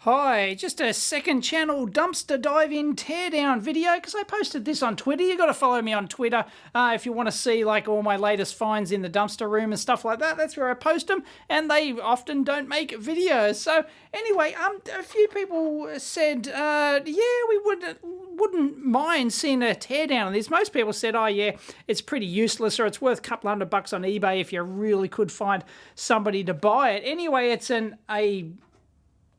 Hi, just a second channel dumpster dive-in teardown video because I posted this on Twitter. You got to follow me on Twitter if you want to see like all my latest finds in the dumpster room and stuff like that. That's where I post them, and they often don't make videos. So anyway, a few people said, yeah, we wouldn't mind seeing a teardown of this. Most people said, oh yeah, it's pretty useless, or it's worth a couple $100 on eBay if you really could find somebody to buy it. Anyway, it's an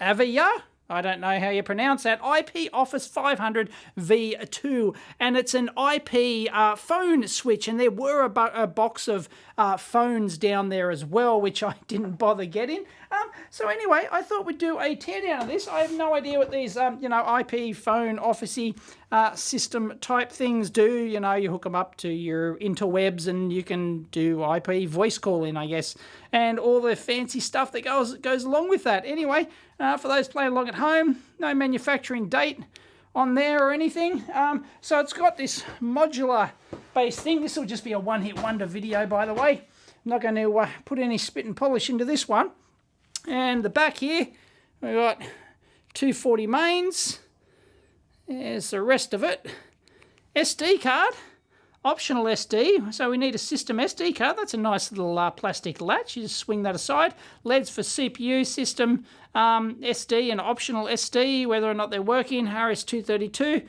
Avaya, I don't know how you pronounce that, IP Office 500 V2, and it's an IP phone switch, and there were a box of phones down there as well, which I didn't bother getting. So anyway, I thought we'd do a teardown of this. I have no idea what these, IP phone officey system type things do. You know, you hook them up to your interwebs and you can do IP voice calling, I guess, and all the fancy stuff that goes along with that. Anyway, for those playing along at home, no manufacturing date on there or anything. So it's got this modular based thing. This will just be a one-hit wonder video, by the way. I'm not going to put any spit and polish into this one. And the back here, we've got 240 mains. There's the rest of it. SD card, optional SD. So we need a system SD card. That's a nice little plastic latch. You just swing that aside. LEDs for CPU, system SD and optional SD, whether or not they're working. RS-232.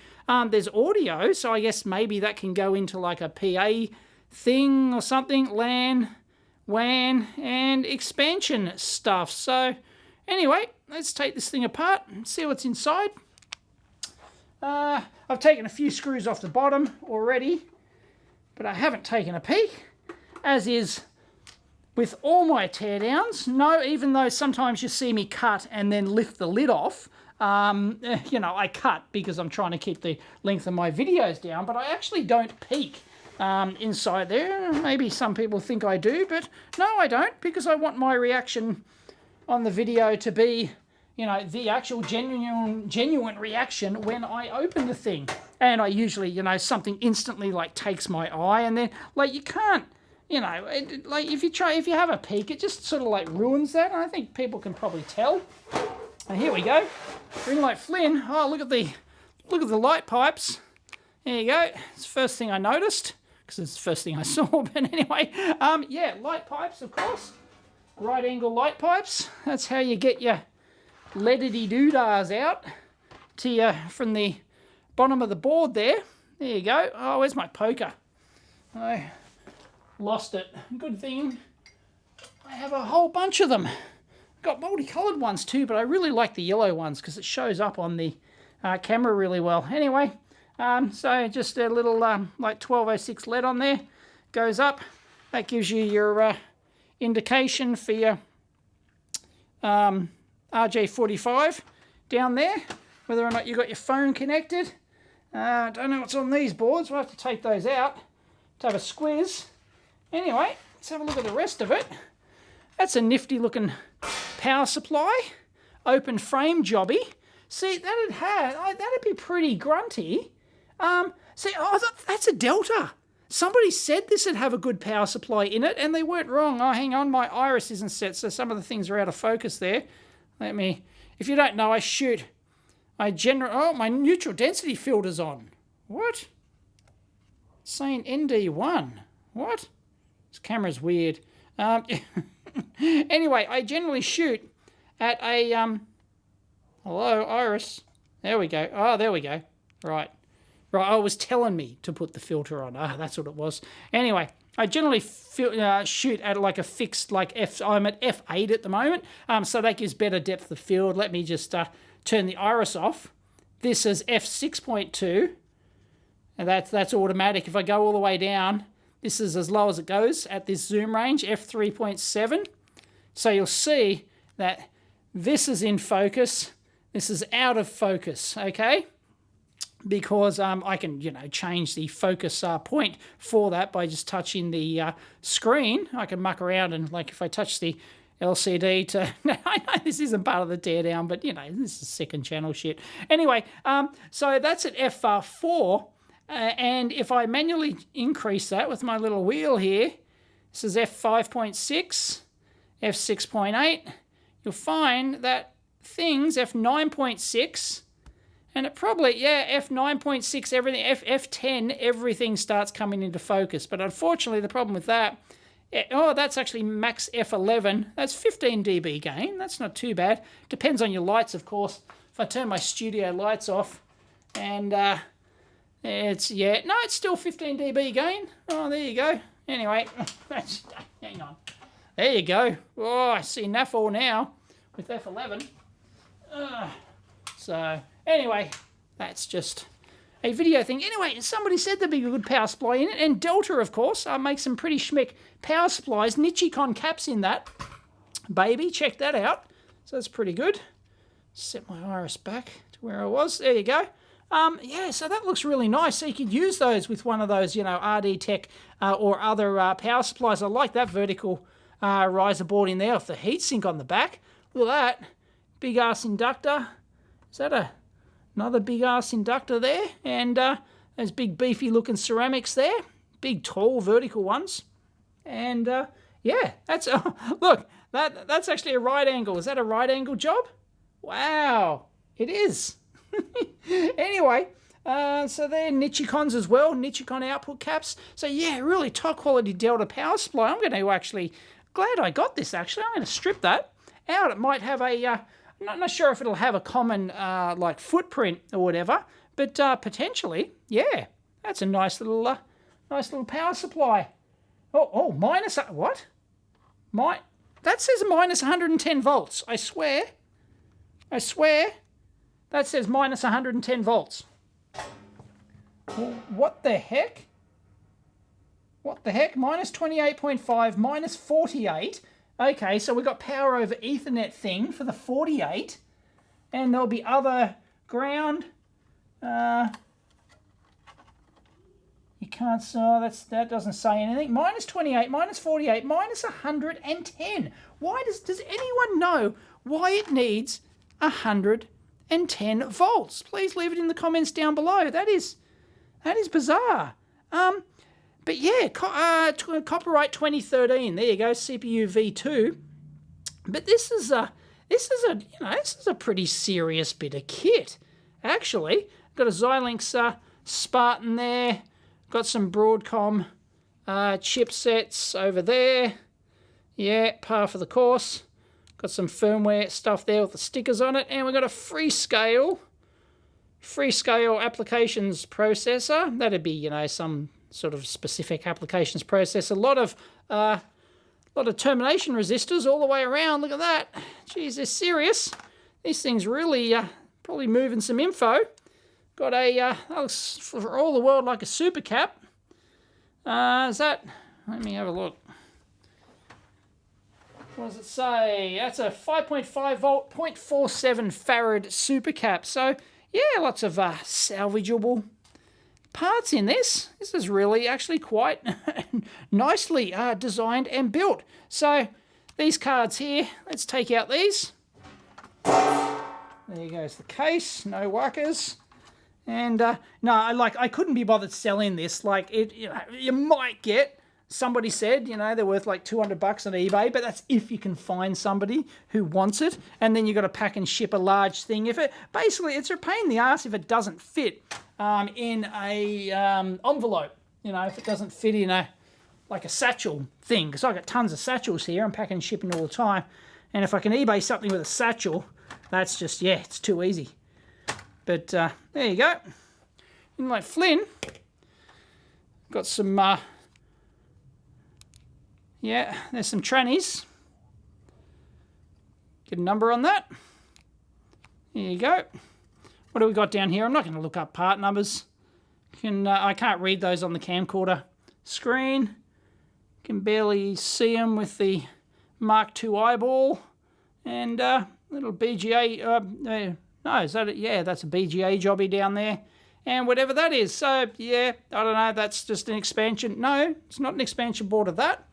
There's audio, so I guess maybe that can go into like a PA thing or something. LAN, WAN, and expansion stuff. So anyway, let's take this thing apart and see what's inside. I've taken a few screws off the bottom already, but I haven't taken a peek, as is with all my teardowns. No, even though sometimes you see me cut and then lift the lid off, I cut because I'm trying to keep the length of my videos down, but I actually don't peek inside there. Maybe some people think I do, but no, I don't, because I want my reaction on the video to be, the actual genuine reaction when I open the thing. And I usually, something instantly like takes my eye, and then like you can't, if you have a peek, it just sort of like ruins that. And I think people can probably tell. And here we go, ring light Flynn. Oh, look at the light pipes. There you go. It's the first thing I noticed, because it's the first thing I saw. But anyway, yeah, light pipes, of course. Right angle light pipes. That's how you get your leadedy doodahs out to you from the bottom of the board there. There you go. Oh, where's my poker? I lost it. Good thing I have a whole bunch of them. Got multicolored ones too, but I really like the yellow ones because it shows up on the camera really well. Anyway, so just a little like 1206 LED on there goes up. That gives you your indication for your RJ45 down there, whether or not you got your phone connected. Don't know what's on these boards. We'll have to take those out to have a squiz. Anyway, let's have a look at the rest of it. That's a nifty looking power supply, open frame jobby. See, that'd be pretty grunty. That's a Delta. Somebody said this would have a good power supply in it, and they weren't wrong. Oh, hang on, my iris isn't set, so some of the things are out of focus there. If you don't know, my neutral density filter's on. What? It's saying ND1. What? This camera's weird. Anyway, I generally shoot at a, hello, iris. There we go. Oh, there we go. Right. I was telling me to put the filter on. That's what it was. Anyway, I generally shoot at like a fixed, I'm at f8 at the moment, so that gives better depth of field. Let me just turn the iris off. This is f6.2, and that's automatic. If I go all the way down, this is as low as it goes at this zoom range, f3.7. So you'll see that this is in focus, this is out of focus, okay? Because I can, change the focus point for that by just touching the screen. I can muck around and, like, if I touch the LCD to... I know this isn't part of the teardown, but, this is second channel shit. Anyway, so that's at f4, and if I manually increase that with my little wheel here, this is f5.6, f6.8, you'll find that things, f9.6, and it probably, yeah, f9.6, everything, f10, everything starts coming into focus. But unfortunately, the problem with that, oh, that's actually max f11. That's 15 dB gain. That's not too bad. Depends on your lights, of course. If I turn my studio lights off, and it's, yeah, no, it's still 15 dB gain. Oh, there you go. Anyway, hang on. There you go. Oh, I see enough all now with f11. So, anyway, that's just a video thing. Anyway, somebody said there'd be a good power supply in it, and Delta, of course, makes some pretty schmick power supplies. Nichicon caps in that, baby. Check that out. So that's pretty good. Set my iris back to where I was. There you go. Yeah, so that looks really nice. So you could use those with one of those, you know, RD Tech or other power supplies. I like that vertical riser board in there with the heatsink on the back. Look at that. Big ass inductor. Is that another big ass inductor there? And those big beefy looking ceramics there. Big tall vertical ones. And yeah, that's look, that's actually a right angle. Is that a right angle job? Wow, it is. Anyway, so they're Nichicons as well, Nichicon output caps. So yeah, really top quality Delta power supply. I'm going to actually, glad I got this actually. I'm going to strip that out. It might have a, I'm not sure if it'll have a common like footprint or whatever, but potentially, yeah, that's a nice little power supply. Oh, minus, what? That says minus 110 volts, I swear. That says minus 110 volts. What the heck? What the heck? Minus 28.5, minus 48. Okay, so we've got power over Ethernet thing for the 48. And there'll be other ground. You can't saw, that doesn't say anything. Minus 28, minus 48, minus 110. Why does anyone know why it needs 110 volts? Please leave it in the comments down below. That is bizarre. But yeah, copyright 2013. There you go, CPU V2. But this is a pretty serious bit of kit. Actually, got a Xilinx Spartan there. Got some Broadcom chipsets over there. Yeah, par for the course. Got some firmware stuff there with the stickers on it, and we've got a Freescale applications processor. That'd be, you know, some sort of specific applications processor. A lot of termination resistors all the way around. Look at that. Geez, they're serious. These things really probably moving some info. Got a looks for all the world like a super cap. Is that? Let me have a look. What does it say? That's a 5.5 volt, 0.47 farad super cap. So yeah, lots of salvageable parts in this. This is really actually quite nicely designed and built. So these cards here, let's take out these. There goes the case, no wuckers. And no, I couldn't be bothered selling this. Like it, you might get. Somebody said, they're worth like $200 on eBay, but that's if you can find somebody who wants it, and then you got to pack and ship a large thing. Basically, it's a pain in the ass if it doesn't fit in a envelope. If it doesn't fit in a satchel thing, because I got tons of satchels here. I'm packing and shipping all the time, and if I can eBay something with a satchel, that's just it's too easy. But there you go. And like Flynn, got some. Yeah, there's some trannies. Get a number on that. There you go. What do we got down here? I'm not going to look up part numbers. I can't read those on the camcorder screen. Can barely see them with the Mark II eyeball. And little BGA. No, is that it? Yeah, that's a BGA jobby down there. And whatever that is. So, yeah, I don't know. That's just an expansion. No, it's not an expansion board of that.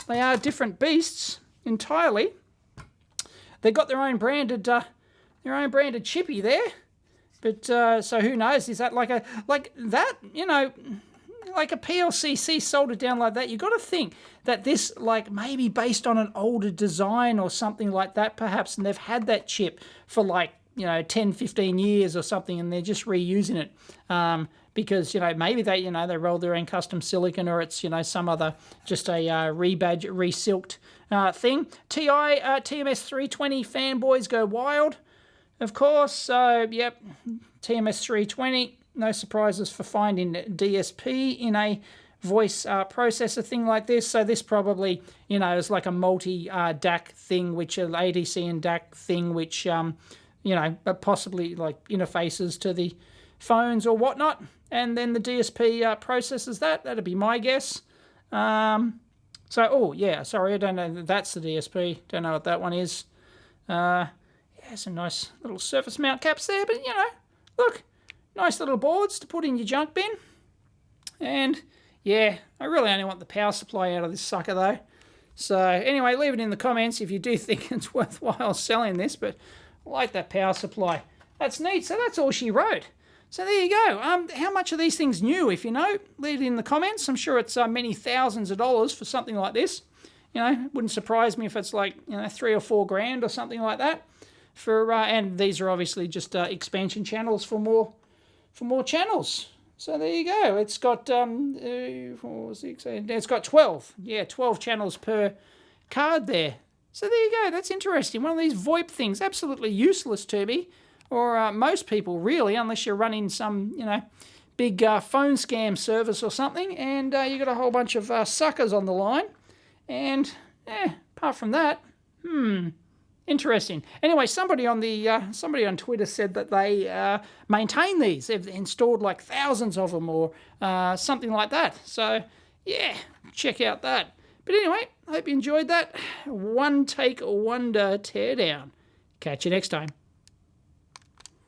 They are different beasts entirely. They got their own branded chippy there, but so who knows? Is that like that? like a PLCC soldered down like that, you got to think that this, like, maybe based on an older design or something like that, perhaps, and they've had that chip for like, 10, 15 years or something, and they're just reusing it. Because, maybe they, they rolled their own custom silicon, or it's, some other, just a rebadge, resilked thing. TMS 320 fanboys go wild, of course. So, yep, TMS 320, no surprises for finding DSP in a voice processor thing like this. So this probably, is like a multi-DAC thing, which an ADC and DAC thing, which, possibly like interfaces to the phones or whatnot. And then the DSP processes that. That'd be my guess. Oh, yeah, sorry, I don't know. That's the DSP. Don't know what that one is. Yeah, some nice little surface mount caps there, but, look, nice little boards to put in your junk bin. And, yeah, I really only want the power supply out of this sucker, though. So, anyway, leave it in the comments if you do think it's worthwhile selling this, but I like that power supply. That's neat. So that's all she wrote. So there you go. How much are these things new? If you know, leave it in the comments. I'm sure it's many thousands of dollars for something like this. It wouldn't surprise me if it's like, $3 or $4 grand or something like that. And these are obviously just expansion channels for more channels. So there you go. It's got it's got 12. Yeah, 12 channels per card there. So there you go. That's interesting. One of these VoIP things, absolutely useless to me. Or most people, really, unless you're running some, big phone scam service or something, and you got a whole bunch of suckers on the line. And, apart from that, interesting. Anyway, somebody on Twitter said that they maintain these. They've installed like thousands of them or something like that. So, yeah, check out that. But anyway, I hope you enjoyed that. One take wonder teardown. Catch you next time.